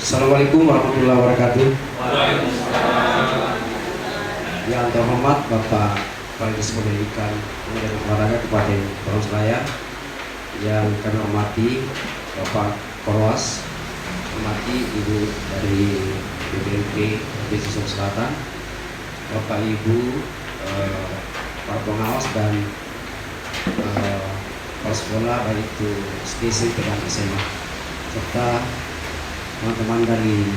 Assalamualaikum warahmatullahi wabarakatuh. Waalaikumsalam. Yang terhormat Bapak Kepala Dinas Pendidikan dan Olahraga Kabupaten Pelusraya, yang kami hormati Bapak Korwas, hormati Ibu dari BPMP Provinsi Sulawesi Selatan, Bapak Ibu para pengawas dan kepala sekolah baik itu SD, SMP dan SMA, serta teman-teman dari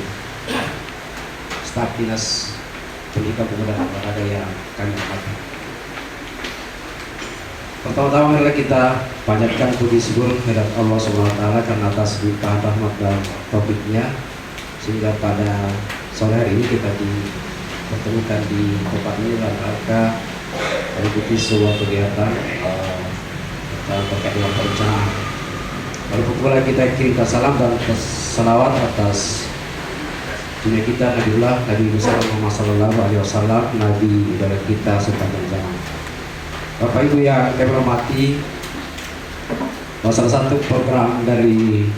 staf Dinas Pendidikan Pemuda dan Olahraga yang kami hormati. Pertama-tama marilah kita panjatkan puji syukur kehadirat Allah SWT karena atas limpahan rahmat dan taufiknya, sehingga pada sore hari ini kita dipertemukan di tempat ini dalam rangka mengikuti sebuah kegiatan terkait dengan perencanaan. Lalu pula kita kirimkan salam dan salawat atas dunia kita Nabiullah Nabi Muhammad SAW, Nabi idola kita sepanjang zaman. Bapak Ibu yang kami hormati, salah satu program dari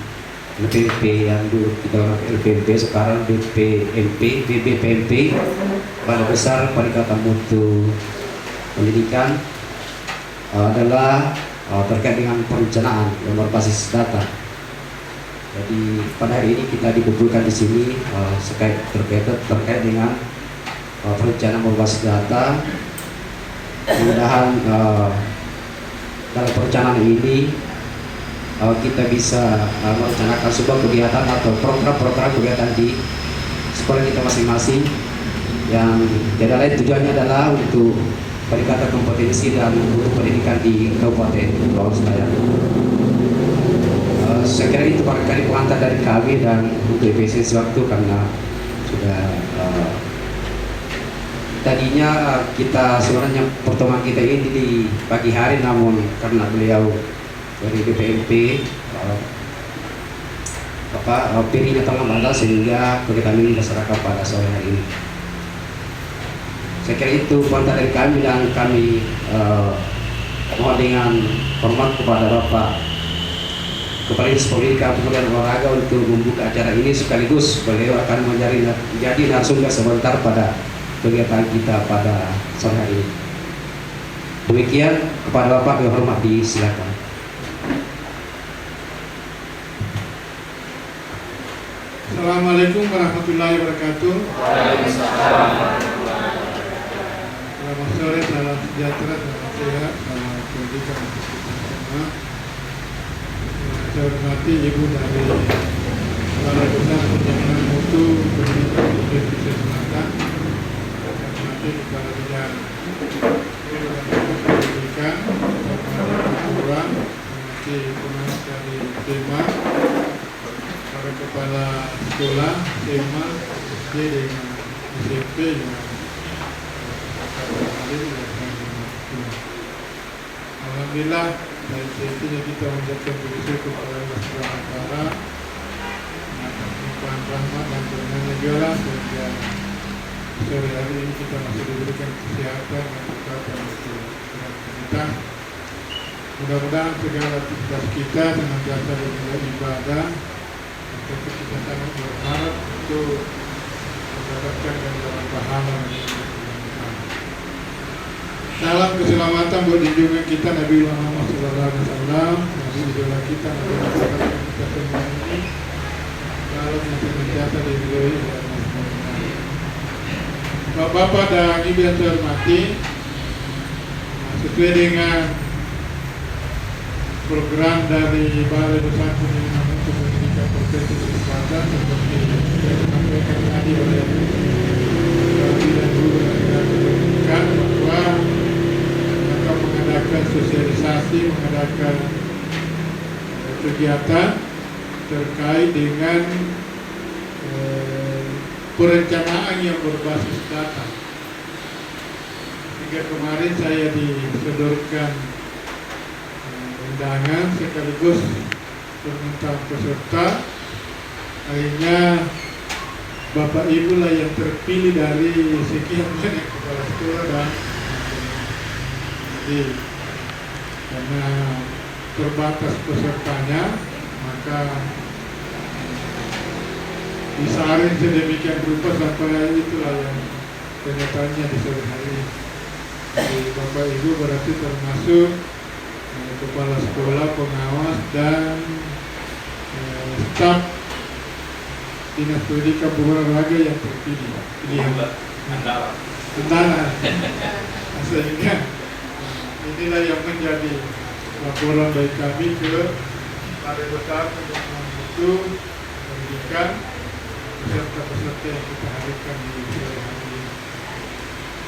LPMP yang dulu kita LPMP sekarang BPMP Balai Besar Peningkatan Mutu Pendidikan adalah terkait dengan perencanaan yang berbasis data. Jadi pada hari ini kita dikumpulkan di sini terkait dengan perencanaan berbasis data. Mudah-mudahan dalam perencanaan ini kita bisa merencanakan sebuah kegiatan atau program-program kegiatan di sekolah kita masing-masing, yang tidak lain tujuannya adalah untuk peningkatan kompetensi dan mutu pendidikan di Kabupaten Pelusraya. Saya kira itu barangkali pengantar dari kami, dan untuk efisiensi waktu karena sudah tadinya kita sebenarnya pertemuan kita ini di pagi hari, namun karena beliau dari BPMP perinya terlambat sehingga kegiatan ini dilaksanakan pada sore hari ini. Saya kira itu pengantar dari kami, dan kami mohon dengan hormat kepada Bapak Kepala Dinas Pendidikan Pemuda dan Olahraga untuk membuka acara ini, sekaligus beliau akan menjadi narasumber sebentar pada kegiatan kita pada sore hari ini. Demikian, kepada Bapak yang hormat disilakan. Assalamualaikum warahmatullahi wabarakatuh. Waalaikumsalam. Selamat sore, salam sejahtera, salam sehat, salam pendidikan untuk kita semua. Saya hormati Ibu dari Balai Besar Pengembangan Mutu Pendidikan Provinsi Selatan. Saya hormati Kepala Bidang Pendidikan, hormati Ketua, hormati pengawas dari tema, para kepala sekolah, tema, SD dengan SMP dengan alhamdulillah, dari sini kita mengucapkan bersyukur kepada Allah Subhanahu wa Ta'ala atas limpahan rahmat dan karunia juga, sehingga sore hari ini kita masih diberikan kesehatan dan kekuatan untuk kita. Mudah-mudahan segala aktivitas kita senantiasa bernilai ibadah, untuk kita sangat berharap untuk mendapatkan ganjaran pahala. Salam keselamatan buat junjungan kita Nabi Muhammad SAW, Nabi idola kita, Nabi Muhammad kita semua ini. Salam yang senantiasa diridhoi oleh Allah SWT. Bapak-bapak dan ibu yang saya hormati, sesuai dengan program dari Balai Besar Pengembangan Mutu Pendidikan Provinsi Sulawesi Selatan, seperti yang disampaikan tadi oleh Bidang Guru dan Pendidikan, bahwa mengadakan sosialisasi, mengadakan kegiatan terkait dengan perencanaan yang berbasis data. Hingga kemarin saya disodorkan undangan sekaligus permintaan peserta. Akhirnya Bapak Ibu lah yang terpilih dari sekian banyak kepala sekolah dan karena terbatas pesertanya, maka disaring sedemikian rupa sampai itulah yang kenyataannya di sore hari ini. Jadi Bapak Ibu berarti termasuk kepala sekolah, pengawas dan staf Dinas Pendidikan Pemuda dan Olahraga yang terpilih. Antara. Sehingga inilah yang menjadi laporan dari kami ke Balai Besar untuk pendidikan peserta-peserta yang kita hadirkan di sore hari ini.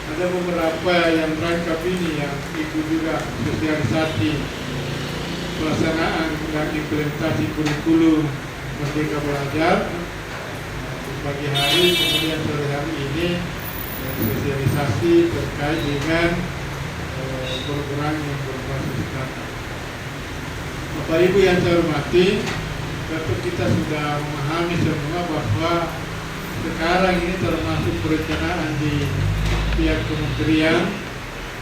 Ada beberapa yang merangkap ini yang ikut juga sosialisasi pelaksanaan dan implementasi kurikulum Merdeka Belajar di pagi hari, kemudian sore hari ini sosialisasi terkait dengan program yang berbasis data. Bapak Ibu yang saya hormati, tentu kita sudah memahami semua bahwa sekarang ini termasuk perencanaan di pihak Kementerian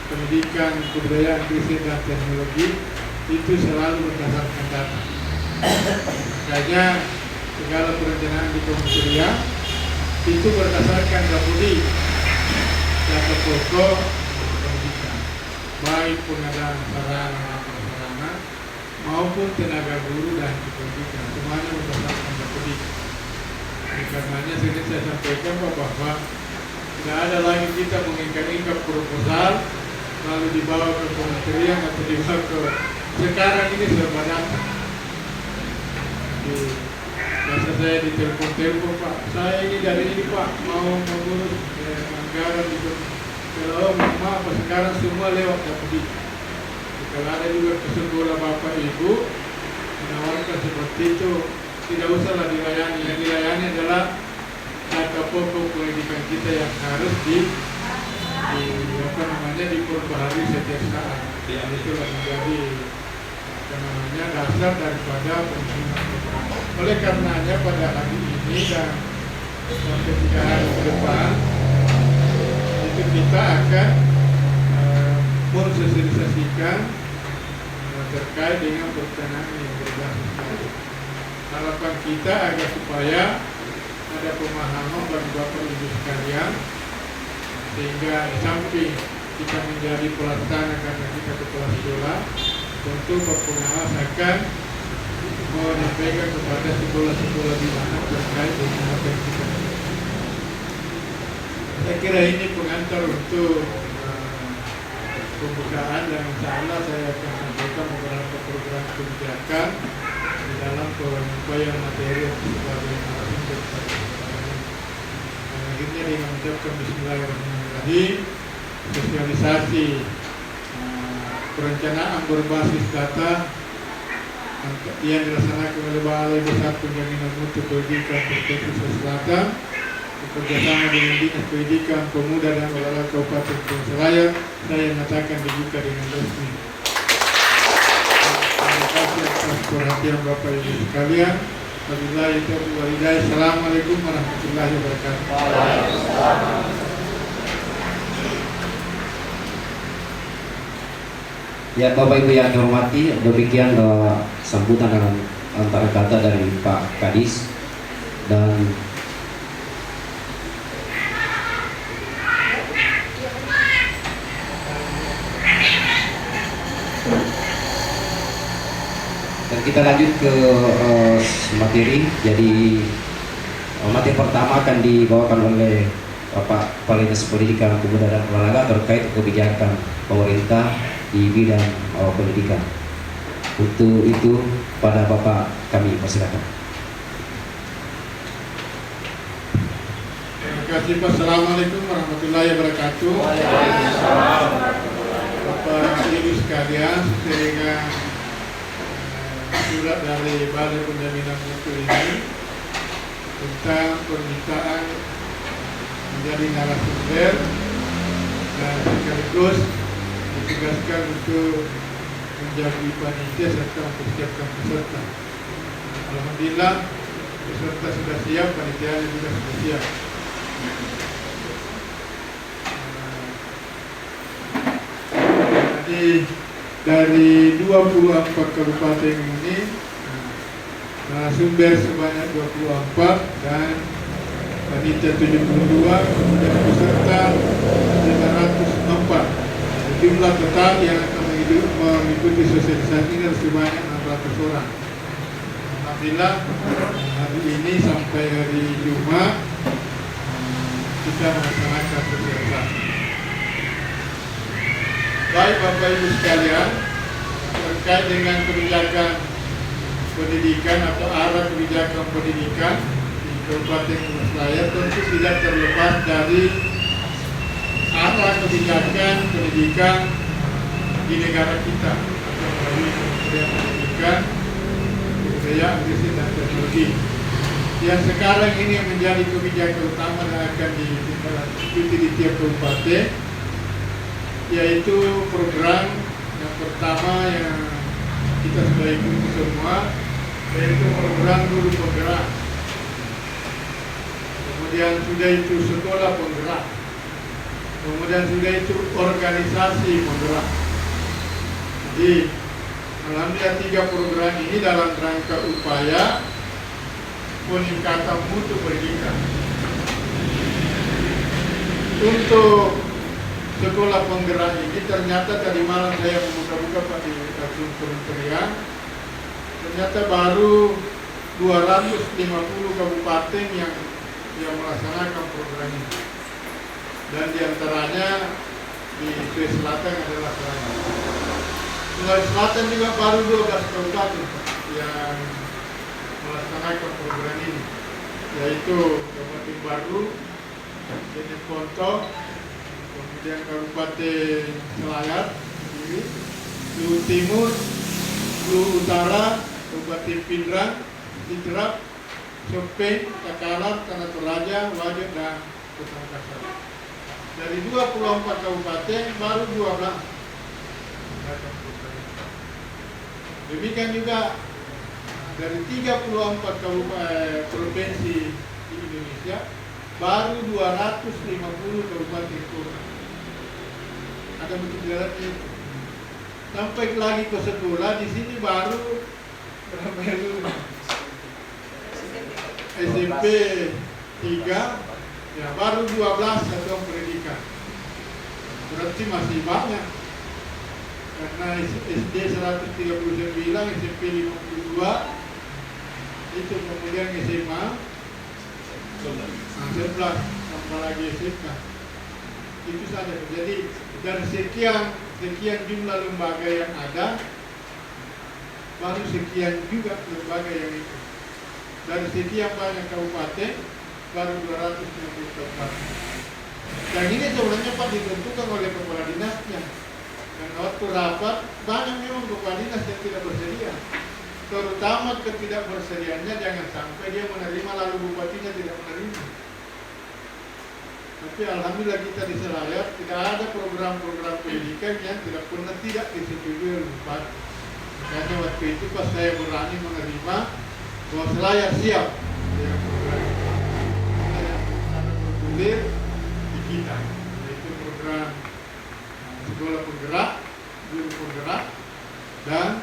Pendidikan, Kebudayaan, Riset dan Teknologi itu selalu berdasarkan data. Makanya segala perencanaan di Kementerian itu berdasarkan data pokok pendidikan, baik pengadaan sarana prasarana maupun tenaga guru dan pendidikan, semuanya berdasarkan data. Karenanya saya sampaikan bahwa tidak ada lagi kita mengingkat-ingkat proposal lalu dibawa ke kementerian atau dibawa ke sekarang ini serba data. Biasa saya ditelepon Pak, saya ini dari ini Pak mau mengurus anggaran itu. Kalau maaf sekarang semua lewat data. Kalau ada juga ke sekolah Bapak Ibu menawarkan seperti itu, tidak usahlah dilayani. Yang dilayani adalah data pokok pendidikan kita yang harus diperbaharui setiap saat. Itulah menjadi dasar daripada penerimaan program. Oleh karenanya pada hari ini dan sampai 3 hari ke depan itu kita akan mensosialisasikan terkait dengan perencanaan yang berbasis data. Harapan kita agar supaya ada pemahaman bagi Bapak Ibu sekalian, sehingga di samping kita menjadi pelaksana karena kita kepala sekolah, tentu pengawas akan menyampaikan kepada sekolah-sekolah di mana terkait dengan apa yang kita lakukan. Saya kira ini pengantar untuk pembukaan, dan insya Allah saya akan sampaikan beberapa program kebijakan di dalam penyampaian materi sebagai narasumber pada kesempatan. Akhirnya dengan mengucapkan Bismillahirrahmanirrahim, sosialisasi perencanaan berbasis data yang dilaksanakan oleh Balai Besar Penjaminan Mutu Pendidikan Provinsi Sulawesi Selatan bekerjasama dengan Dinas Pendidikan Pemuda dan Olahraga Kabupaten Kuala, saya nyatakan dibuka dengan resmi. Terima kasih atas perhatian Bapak Ibu sekalian. Wabillahi taufiq wal hidayah. Assalamualaikum warahmatullahi wabarakatuh. Ya, Bapak Ibu yang dihormati, demikian sambutan dengan antara kata dari Pak Kadis. Dan kita lanjut ke materi. Jadi materi pertama akan dibawakan oleh Bapak Kepala Dinas Pendidikan, Pemuda dan Olahraga terkait kebijakan pemerintah di bidang pendidikan. Untuk itu pada Bapak kami persilakan. Terima kasih Pak. Assalamualaikum warahmatullahi wabarakatuh. Bapak Ibu sekalian, sehingga surat dari Balai Penjaminan Mutu ini tentang permintaan menjadi narasumber dan sekaligus ditugaskan untuk menjadi panitia serta mempersiapkan peserta. Alhamdulillah peserta sudah siap, panitianya juga sudah siap. Jadi dari 24 kabupaten ini narasumber sebanyak 24 dan panitia 72, kemudian peserta 504. Jumlah total yang akan mengikuti sosialisasi ini harus sebanyak 600 orang. Alhamdulillah hari ini sampai hari Jumat kita melaksanakan sosialisasi. Baik Bapak Ibu sekalian, terkait dengan kebijakan pendidikan atau arah kebijakan pendidikan di Kabupaten Kepulauan Selayar tentu tidak terlepas dari arah kebijakan pendidikan di negara kita atau melalui Kementerian Pendidikan, Kebudayaan, Riset dan Teknologi yang sekarang ini yang menjadi kebijakan utama yang akan diikuti di tiap kabupaten, yaitu program yang pertama yang kita sudah ikuti semua, yaitu program guru penggerak. Kemudian sudah itu sekolah penggerak. Kemudian sudah itu organisasi penggerak. Jadi alhamdulillah 3 program ini dalam rangka upaya peningkatan mutu pendidikan. Untuk sekolah penggerak ini ternyata tadi malam saya membuka-buka Pak di akun kementerian, ternyata baru 250 kabupaten yang melaksanakan program ini, dan diantaranya di Sulawesi Selatan adalah Sulawesi Selatan juga baru 12 kabupaten yang melaksanakan program ini, yaitu Kabupaten Baru, Jeneponto, kemudian Kabupaten Selayar sendiri, Luwu Timur, Luwu Utara, Kabupaten Pindrang, Sidrap, Sopeng, Takalar, Tanah Toraja, Wajo, dan Kota Makassar. Dari 24 kabupaten baru 12. Demikian juga dari 34 provinsi di Indonesia baru 250 kabupaten kota. Ada bentuk jalannya itu. Sampai lagi ke sekolah di sini baru berapa dulu? SMP 3, ya baru 12 satuan pendidikan. Berarti masih banyak. Karena SD 139, SMP 52, itu kemudian SMA 11, tambah lagi SMK. Itu saja. Jadi dari sekian jumlah lembaga yang ada, baru sekian juga lembaga yang itu. Dari sekian banyak kabupaten, baru 250 kabupaten. Dan ini sebenarnya Pak ditentukan oleh kepala dinasnya. Dan waktu rapat, banyak memang kepala dinas yang tidak bersedia. Terutama ketidakbersediaannya jangan sampai dia menerima lalu bupatinya tidak menerima. Tapi alhamdulillah kita di Selayar tidak ada program-program pendidikan yang tidak pernah tidak disetujui oleh bupati. Makanya waktu itu pas saya berani menerima bahwa Selayar siap dengan program itu. Ada bergulir di kita, yaitu program sekolah penggerak, guru penggerak, dan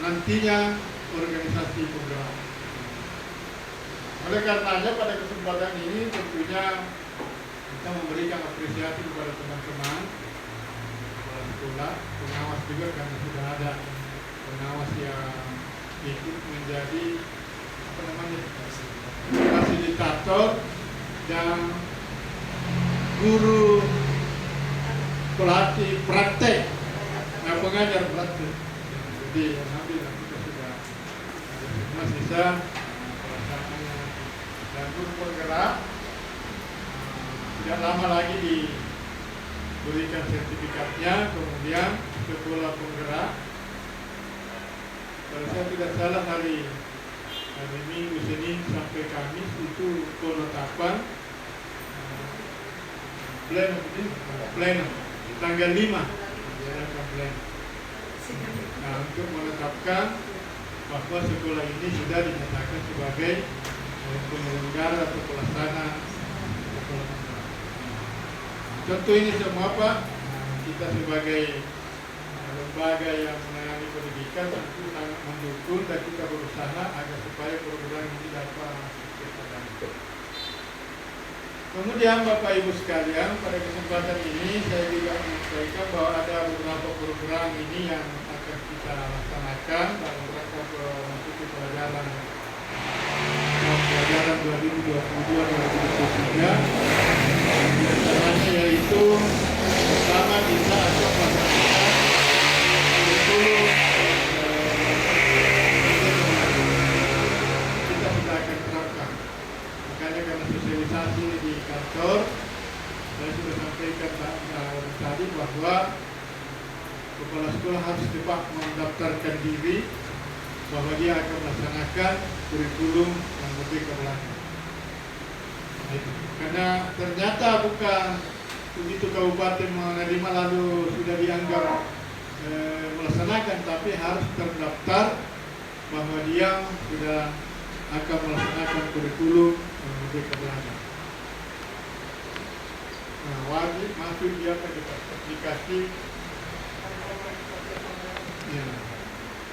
nantinya organisasi penggerak. Oleh karenanya pada kesempatan ini tentunya kita memberikan apresiasi kepada teman-teman kepala sekolah, pengawas juga karena sudah ada pengawas yang ikut menjadi fasilitator dan guru pelatih praktek, pengajar praktek. Jadi alhamdulillah kita sudah masih bisa pelaksananya. Dan guru penggerak tidak lama lagi diberikan sertifikatnya, kemudian sekolah penggerak. Kalau saya tidak salah hari Minggu, Senin sampai Kamis itu penetapan plenum tanggal 5 diadakan plenum. Nah, untuk menetapkan bahwa sekolah ini sudah dinyatakan sebagai penyelenggara atau pelaksana sekolah penggerak. Tentu ini semua Pak, kita sebagai lembaga yang menangani pendidikan tentu sangat mendukung dan kita berusaha agar supaya program ini dapat kita lanjutkan. Kemudian Bapak Ibu sekalian, pada kesempatan ini saya juga menyampaikan bahwa ada beberapa program ini yang akan kita laksanakan dalam rangka memasuki pelajaran 2022-2023. Di antaranya yaitu pertama kita akan melaksanakan kurikulum kita sudah akan terapkan. Makanya karena sosialisasi di kantor, saya sudah sampaikan tadi bahwa kepala sekolah harus cepat mendaftarkan diri bahwa dia akan melaksanakan kurikulum yang Merdeka Belajar. Karena ternyata bukan begitu kabupaten menerima lalu sudah dianggap melaksanakan, tapi harus terdaftar bahwa dia sudah akan melaksanakan kurikulum yang Merdeka Belajar. Nah, wajib masuk dia pada aplikasi. Ya.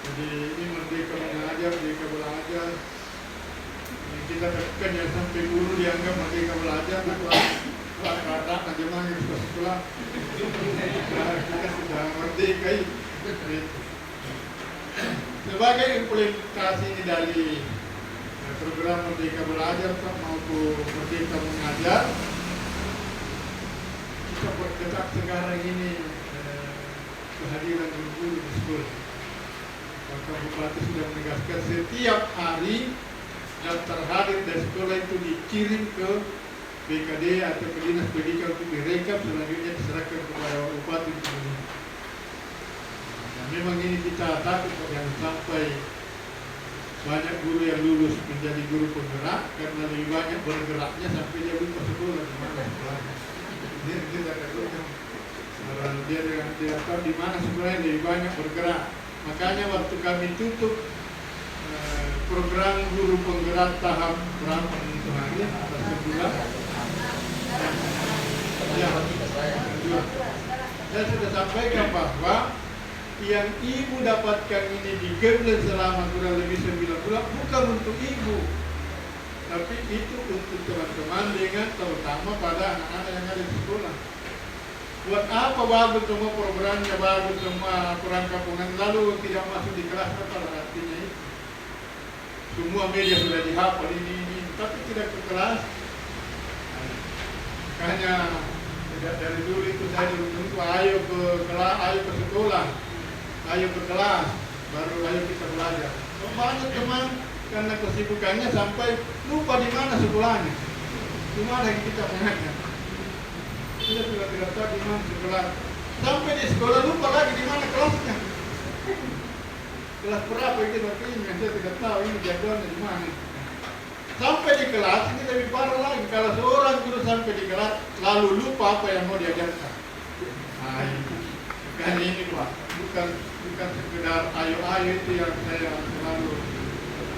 Jadi ini Merdeka Mengajar, Merdeka Belajar. Kita tekan ya sampai guru dianggap Merdeka Belajar, kata aja mah yang sekolah. Kita sudah merdeka ini. Sebagai implementasi ini dari program Merdeka Belajar maupun Merdeka Mengajar, kita bergerak sekarang ini kehadiran guru di sekolah. Maka Bupati sudah menegaskan setiap hari daftar hadir dari sekolah itu dikirim ke BKD atau ke Dinas Pendidikan untuk direkap, selanjutnya diserahkan kepada Bupati untuk menilai. Nah, memang ini kita takut jangan sampai banyak guru yang lulus menjadi guru penggerak karena lebih banyak bergeraknya sampai dia lupa sekolah di mana sekolahnya. Ini kita takutkan. Dia tahu di mana sebenarnya lebih banyak bergerak. Makanya waktu kami tutup program guru penggerak tahap berapa itu hari atas sebulan, ya, saya sudah sampaikan bahwa yang ibu dapatkan ini di Gemlen selama kurang lebih 9 bulan bukan untuk ibu, tapi itu untuk teman-teman dengan terutama pada anak-anak yang ada di sekolah. Buat apa bagus semua programnya, bagus semua kurang kampungan, lalu tidak masuk di kelas, apa artinya itu? Semua media sudah dihafal ini, tapi tidak ke kelas. Makanya dari dulu itu saya dulu ayo ke kelas, ayo ke sekolah, ayo ke kelas, baru ayo kita belajar. Banyak teman karena kesibukannya sampai lupa di mana sekolahnya, di mana yang kita mengajar. Kita sudah tidak tahu di mana sekolah. Sampai di sekolah lupa lagi di mana kelasnya. Kelas berapa itu ini saya tidak tahu ini jadwalnya di mana. Sampai di kelas ini lebih parah lagi. Kalau seorang guru sampai di kelas lalu lupa apa yang mau diajarkan. Nah ini, kan ini Pak, bukan sekedar ayo itu yang saya selalu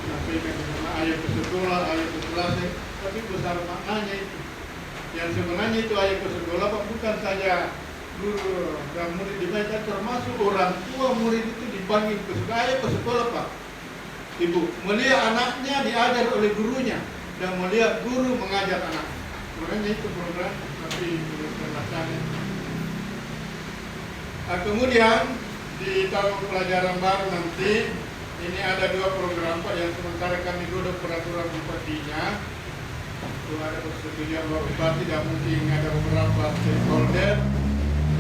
sampaikan, ayo ke sekolah, ayo ke kelas, tapi besar maknanya itu. Yang sebenarnya itu ayo ke sekolah Pak, bukan saja guru dan murid dibaca, termasuk orang tua murid itu dipanggil ke sekolah, ayo ke sekolah Pak. Ibu melihat anaknya diajar oleh gurunya dan melihat guru mengajar anak. Makanya itu program tapi belum terlaksana. Nah, kemudian di tahun pelajaran baru nanti ini ada 2 program Pak yang sementara kami godok peraturan bupatinya. Itu ada persetujuan Bapak Bupati dan mungkin ada beberapa stakeholder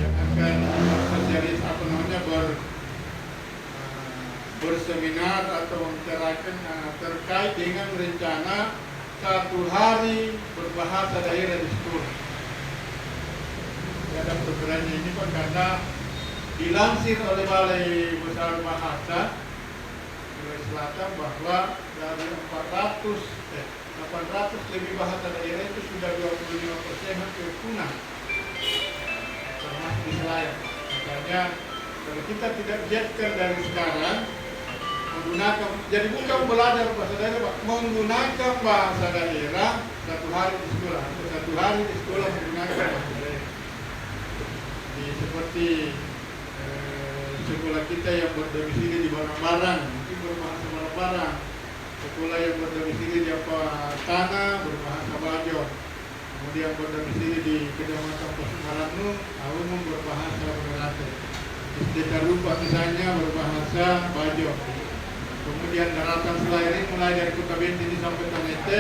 yang akan sosialis berseminar atau membicarakan terkait dengan rencana 1 hari berbahasa daerah di sekolah. Ada programnya ini Pak, karena dilansir oleh Balai Besar Bahasa Sulawesi Selatan bahwa dari 800 lebih bahasa daerah itu sudah 25% hampir punah, termasuk di Selayar. Makanya kalau kita tidak giatkan dari sekarang menggunakan, jadi bukan belajar bahasa daerah Pak, menggunakan bahasa daerah 1 hari di sekolah atau 1 hari di sekolah menggunakan bahasa daerah. Seperti sekolah kita yang berdomisili di Barang-Barang, mungkin berbahasa Barang-Barang. Sekolah yang berdomisili di Tanah berbahasa Bajo. kemudian berdomisili di Kecamatan Pasumaranu, umum berbahasa Merate. SD Karupa misalnya berbahasa Bajo. Kemudian daratan Selayar mulai dari Kota Bentini sampai Tanete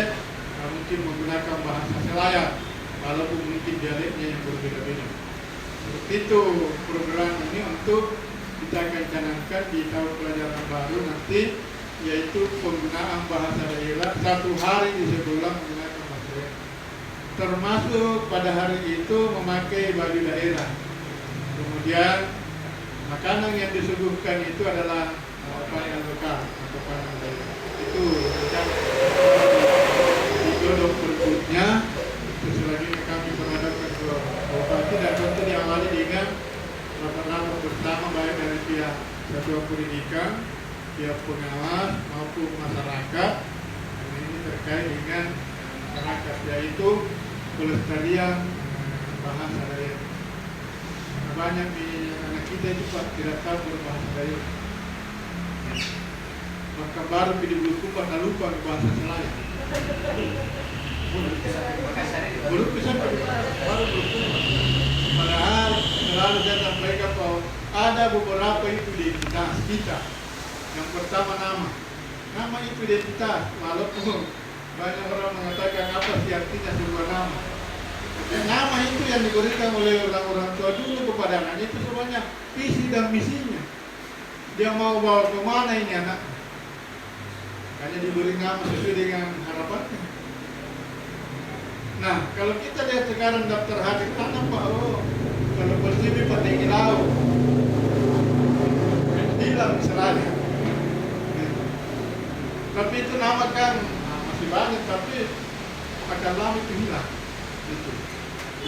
mungkin menggunakan bahasa Selayar, walaupun mungkin dialeknya yang berbeda-beda. Seperti itu program ini untuk kita akan canangkan di tahun pelajaran baru nanti, yaitu penggunaan bahasa daerah 1 hari di sekolah menggunakan bahasa daerah. Termasuk pada hari itu memakai baju daerah. Kemudian makanan yang disuguhkan itu adalah pangan lokal atau pangan daerah. Itu digodok berikutnya. Selanjutnya kami berhadapkan ke bupati dan tentu diawali dengan rapat-rapat bersama baik dari pihak satuan pendidikan, pihak pengawas maupun masyarakat. Dan ini terkait dengan masyarakat, yaitu pelestarian bahasa daerah. Banyak di anak kita itu Pak tidak tahu berbahasa daerah. Maka baru di buku Pak lupa bahasa Selayar. Baru bisa baru berkumpul. Padahal selalu saya sampaikan bahwa ada beberapa itu identitas kita. Yang pertama nama itu identitas. Walaupun banyak orang mengatakan apa sih artinya sebuah nama. Nama itu yang diberikan oleh orang-orang tua dulu kepada anaknya itu semuanya visi dan misinya. Dia mau bawa kemana ini anak? Hanya diberi nama sesuai dengan harapannya. Nah, kalau kita lihat sekarang daftar hadir tanam Pak, kalau bersih Pak tinggi laut, hilang misalnya. Tapi itu nama kan masih banyak, tapi akan lama itu hilang. Gitu.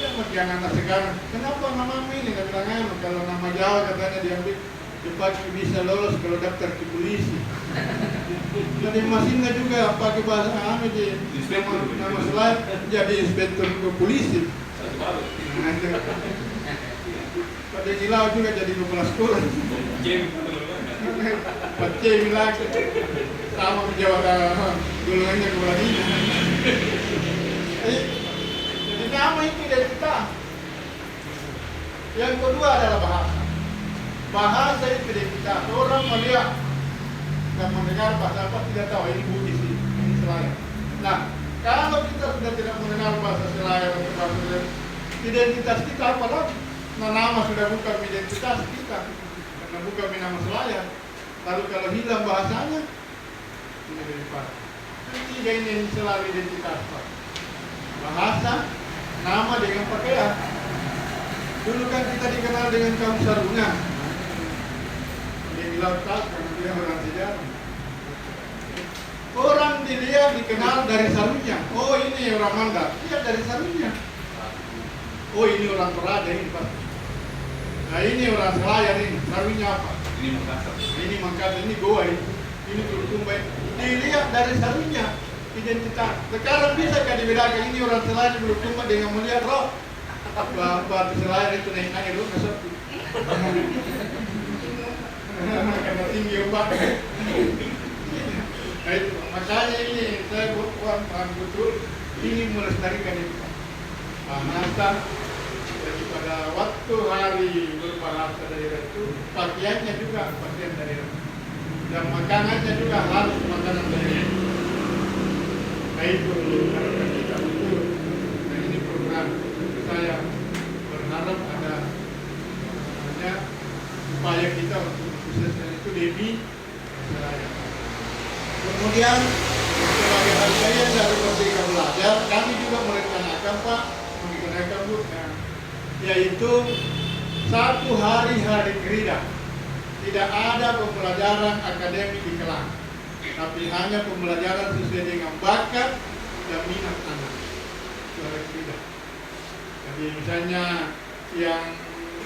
Ya, jangan anak sekarang. Kenapa nama ini nggak bilang kalau nama Jawa katanya diambil dipakai bisa lolos kalau daftar ke polisi. Jadi mesinnya juga pakai bahasa nama selain jadi inspektur ke polisi. Pada Gilau juga jadi kepala sekolah. Pak C bilang sama menjawab golongannya kepala dinas. Jadi nama itu identitas. Yang kedua adalah bahasa. Bahasa itu identitas. Orang melihat dan mendengar bahasa apa tidak tahu ini Bugis, ini Selayar. Nah, kalau kita sudah tidak mengenal bahasa Selayar atau bahasa Selayar, identitas kita apa lagi? Nah, nama sudah bukan identitas kita, karena bukan nama Selayar. Lalu kalau hilang bahasanya, ini dari Pak. Tiga ini selalu identitas Pak. Bahasa, nama dengan pakaian. Dulu kan kita dikenal dengan kaum sarungan. Dia bilang tak, karena dia orang sejarah. Orang dia dikenal dari sarungnya. Oh ini orang Manda, iya dari sarungnya. Oh ini orang Toraja ini Pak. Nah ini orang Selayar ini, sarungnya apa? Ini Makassar. Ini Makassar, ini Goa ini Bulukumba. Dilihat dari sarungnya, identitas. Sekarang bisa kan dibedakan ini orang Selayar di Bulukumba dengan melihat roh. Batu Selayar itu naik-naik dulu nggak sepi. Karena tinggi ombak. Nah, itu makanya ini saya buat betul ini melestarikan itu bahasa. Jadi pada waktu hari berbahasa daerah itu pakaiannya juga pakaian daerah dan makanannya juga harus makanan daerah. Nah itu harapan kita betul. Nah ini program saya berharap ada upaya kita untuk khususnya itu demi masyarakat. Kemudian sebagai bagian dari Merdeka Belajar, kami juga merencanakan Pak menggunakan yaitu 1 hari Krida. Tidak ada pembelajaran akademik di kelas, tapi hanya pembelajaran sesuai dengan bakat dan minat anak. Itu hari Krida. Jadi misalnya yang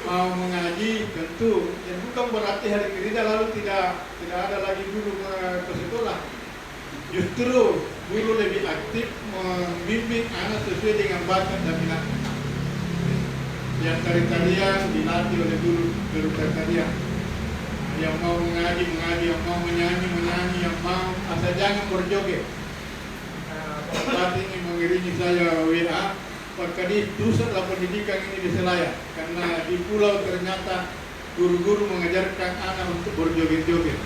mau mengaji tentu yang bukan berarti hari Krida lalu tidak ada lagi guru ke sekolah. Justru guru lebih aktif membimbing anak sesuai dengan bakat dan minat. Yang tari-tarian dilatih oleh guru tari-tarian. Yang mau mengaji, yang mau menyanyi, yang mau asal jangan berjoget. Saat ini mengiringi saya WA, maka di pusatlah pendidikan ini di Selayar, karena di pulau ternyata guru-guru mengajarkan anak untuk berjoget-joget.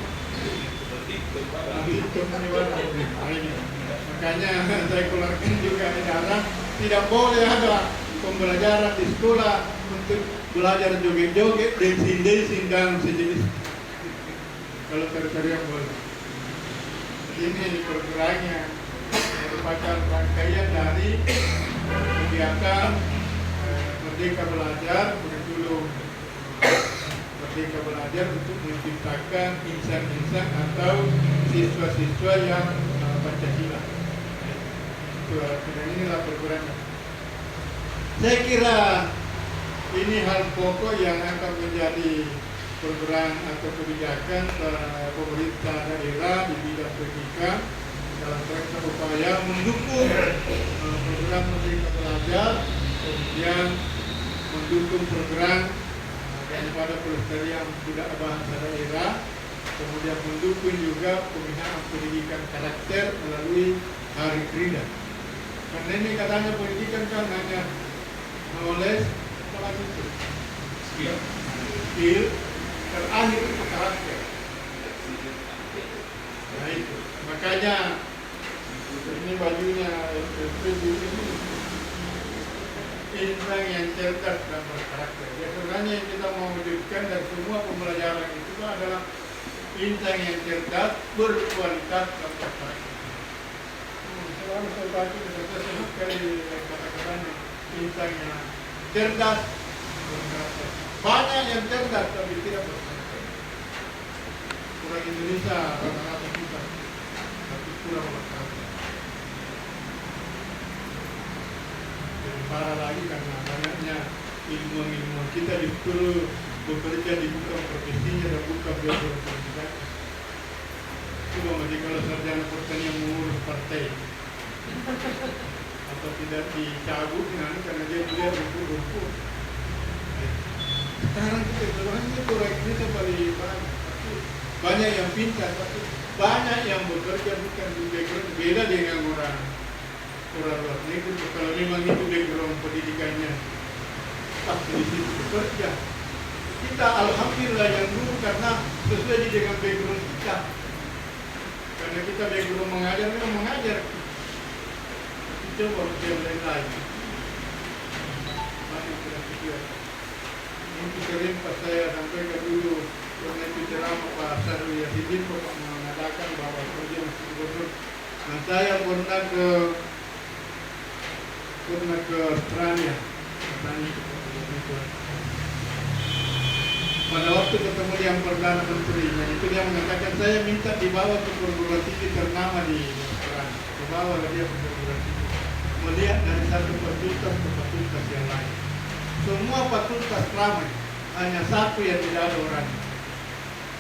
Makanya saya keluarkan juga edaran, tidak boleh ada pembelajaran di sekolah untuk belajar joget-joget, dancing dan sejenis. Kalau teriak boleh. Ini programnya merupakan rangkaian dari kegiatan Merdeka Belajar, kurikulum Merdeka Belajar untuk menciptakan insan-insan atau siswa-siswa yang Pancasila. Dan inilah programnya. Saya kira ini hal pokok yang akan menjadi program atau kebijakan pemerintah daerah di bidang pendidikan dalam rangka upaya mendukung program Merdeka Belajar, kemudian mendukung program daripada pelestarian budaya bahasa daerah, kemudian mendukung juga pembinaan pendidikan karakter melalui Hari Krida. Karena ini katanya pendidikan kan hanya knowledge, apalagi itu skill, terakhir itu karakter. Nah itu, makanya ini bajunya ini insan yang cerdas dan berkarakter. Ya sebenarnya yang kita mau wujudkan dan semua pembelajaran itu adalah insan yang cerdas, berkualitas dan berkarakter. Selalu saya baca saya senang sekali kata-katanya insan yang cerdas, berkarakter. Banyak yang cerdas tapi tidak berkarakter. Orang Indonesia rata-rata kita, tapi kurang berkarakter. Parah lagi karena banyaknya ilmuwan kita disuruh bekerja di bukan profesinya dan bukan background pendidikan. Coba masih kalau sarjana pertanian mengurus partai atau tidak dicabut karena dia rumput. Sekarang kita sebenarnya orang Indonesia paling banyak yang pintar, tapi banyak yang bekerja bukan di background, beda dengan orang luar negeri. Kalau memang itu background pendidikannya pasti di situ bekerja. Kita alhamdulillah yang dulu karena sesuai dengan background kita, karena kita background mengajar memang mengajar. Itu baru yang lain. Masih tidak pikir. Ini sering pas saya sampaikan dulu karena itu ceramah Pak Sarwi Yasidin mengatakan bahwa kerja mesti gubernur. Nah saya pernah ke Australia. Pada waktu ketemu yang Perdana Menterinya, itu dia mengatakan saya minta dibawa ke perguruan tinggi ternama di Australia. Dibawa dia ke perguruan tinggi, melihat dari satu fakultas ke fakultas yang lain. Semua fakultas ramai, hanya satu yang tidak ada orang,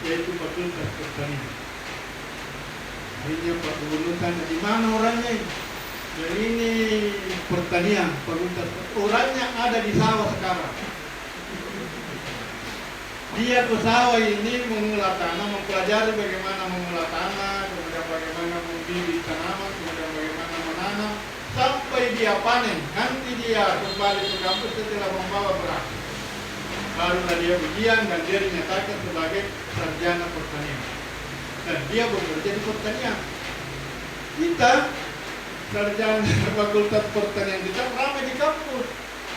yaitu fakultas pertanian. Akhirnya Pak Gubernur tanya, di mana orangnya ini? Jadi ini pertanian, fakultas orangnya ada di sawah sekarang. Dia ke sawah ini mengolah tanah, mempelajari bagaimana mengolah tanah, kemudian bagaimana membibit tanaman, kemudian bagaimana menanam, sampai dia panen. Nanti dia kembali ke kampus setelah membawa beras. Barulah dia ujian dan dia dinyatakan sebagai sarjana pertanian. Dan dia bekerja di pertanian. Kita sarjana fakultas pertanian kita ramai di kampus.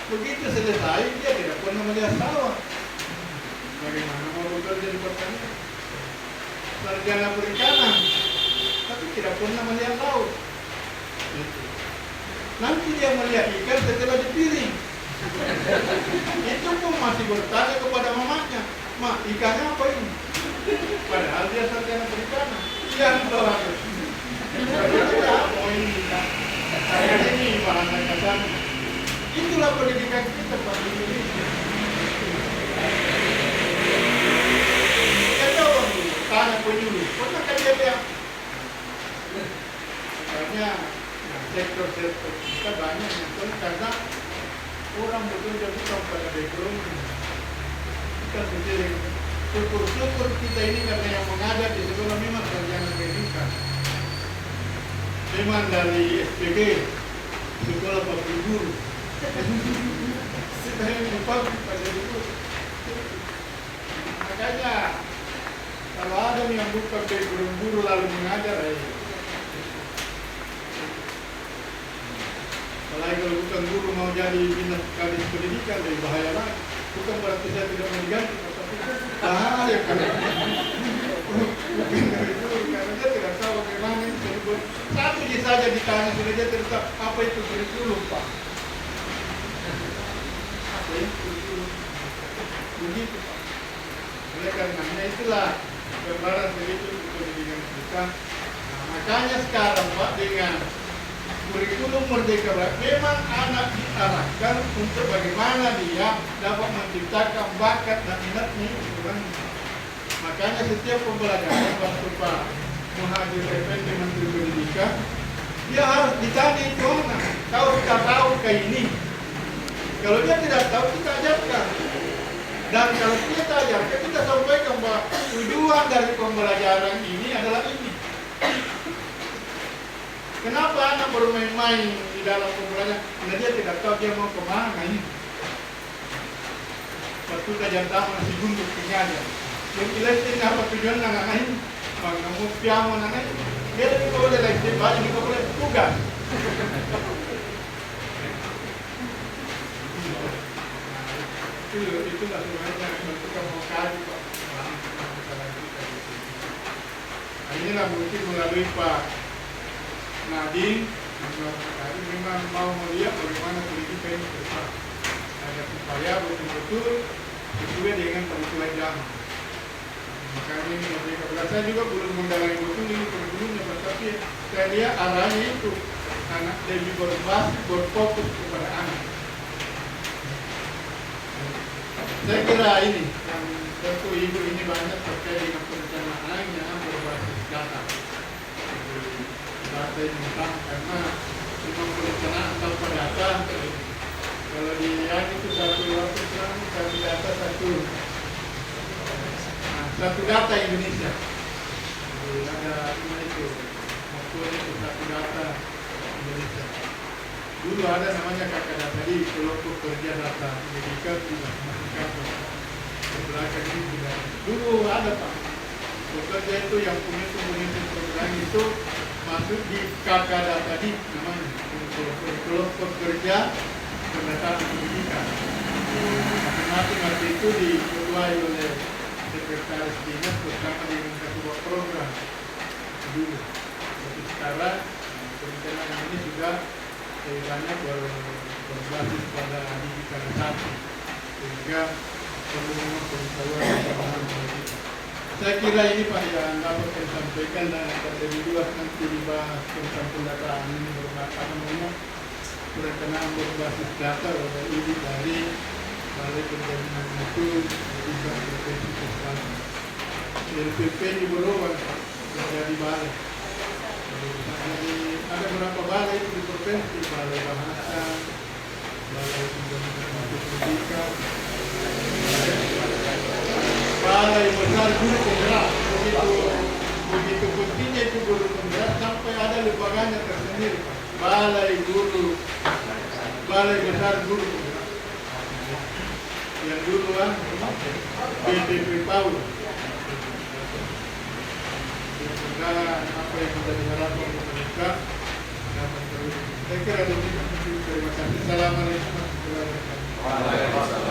Begitu selesai dia tidak pernah melihat sawah. Bagaimana mau bekerja di pertanian? Sarjana perikanan, tapi tidak pernah melihat laut. Nanti dia melihat ikan setelah dipiring. Itu pun masih bertanya kepada mamanya, "Ma, ikannya apa ini?" Padahal dia sarjana perikanan. Yang bawah. Mau ini ikan. Ini bahasa kasar. Itulah pendidikan kita Pak Indonesia. Tanya penyuluh, pernah kan dia lihat? Makanya sektor-sektor kita banyak yang karena orang bekerja bukan pada background. Kita sendiri syukur kita ini karena yang mengajar di sekolah memang sarjana pendidikan. Memang dari SPG, sekolah publik guru, Kita yang dipakai pada itu. Makanya kalau ada yang buka guru lalu mengajar, apalagi kalau bukan guru mau jadi dinas kadis pendidikan, lebih bahaya lagi. Bukan berarti saya tidak mau diganti, tapi bahaya kan. Bukan dari guru, karena dia tidak tahu bagaimana itu disebut. Satu saja ditanya sudah dia tidak tahu apa itu kurikulum, Pak. Apa itu kurikulum? Begitu, Pak. Oleh karenanya itulah gambaran begitu pendidikan kita. Nah, makanya sekarang Pak dengan kurikulum Merdeka Belajar memang anak diarahkan untuk bagaimana dia dapat menciptakan bakat dan minatnya. Makanya setiap pembelajaran waktu Pak Muhadjir Effendi Menteri Pendidikan, dia harus ditanya itu anak, kau sudah tahu kayak ini? Kalau dia tidak tahu kita ajarkan. Dan kalau kita ajarkan, kita sampaikan bahwa tujuan dari pembelajaran ini adalah ini. Kenapa anak bermain-main di dalam pembelajaran? Karena dia tidak tahu dia mau kemana ini. Waktu kajian tamu masih gunduk tinggalnya. Yang ilestin apa tujuan anak ini? Mengamu piamo anak ini. Dia lebih boleh leksin, banyak juga boleh tugas. Itulah sebenarnya yang kita mau kaji, Pak. Nah, inilah mungkin melalui Pak Nadiem memang mau melihat bagaimana pendidikan ini ke depan agar supaya betul-betul sesuai dengan kebutuhan zaman. Makanya ini Merdeka Belajar, saya juga belum mendalami betul ini kurikulumnya, tapi saya lihat arahnya itu anak lebih berfokus kepada anak. Saya kira ini yang tentu ibu ini banyak terkait dengan perencanaan yang berbasis data. Data ini utama karena memang perencanaan tanpa data. Kalau dilihat itu satu data satu data Indonesia. Jadi ada itu maksudnya itu satu data Indonesia. Dulu ada namanya kakak data di kelompok kerja data pendidikan tidak masukkan ke belakang ini tidak. Dulu ada Pak. Bekerja itu yang punya program itu masuk di kakak data di namanya kelompok kerja pendataan pendidikan. Masing-masing waktu itu diketuai oleh sekretaris dinas bersama dengan ketua program dulu. Tapi sekarang perencanaan ini sudah banyak berbasis pada digitalisasi sehingga penurunan pengetahuan kita. Saya kira ini Pak yang dapat saya sampaikan dan akan lebih luas nanti dibahas tentang pendataan ini perencanaan berbasis data oleh ini dari Balai Penjaminan Mutu Pendidikan Provinsi Selatan. LPP di Borowan Pak, menjadi balai. Jadi ada beberapa balai itu di provinsi, balai bahasa, balai penjaminan mutu pendidikan, balai besar guru penggerak. Begitu pentingnya itu guru penggerak sampai ada lembaganya tersendiri, balai besar guru penggerak. Yang dulu kan BPP Paul. Apa yang sudah diharapkan untuk mereka dapat terus. Saya kira demikian. Terima kasih. Assalamualaikum warahmatullahi wabarakatuh.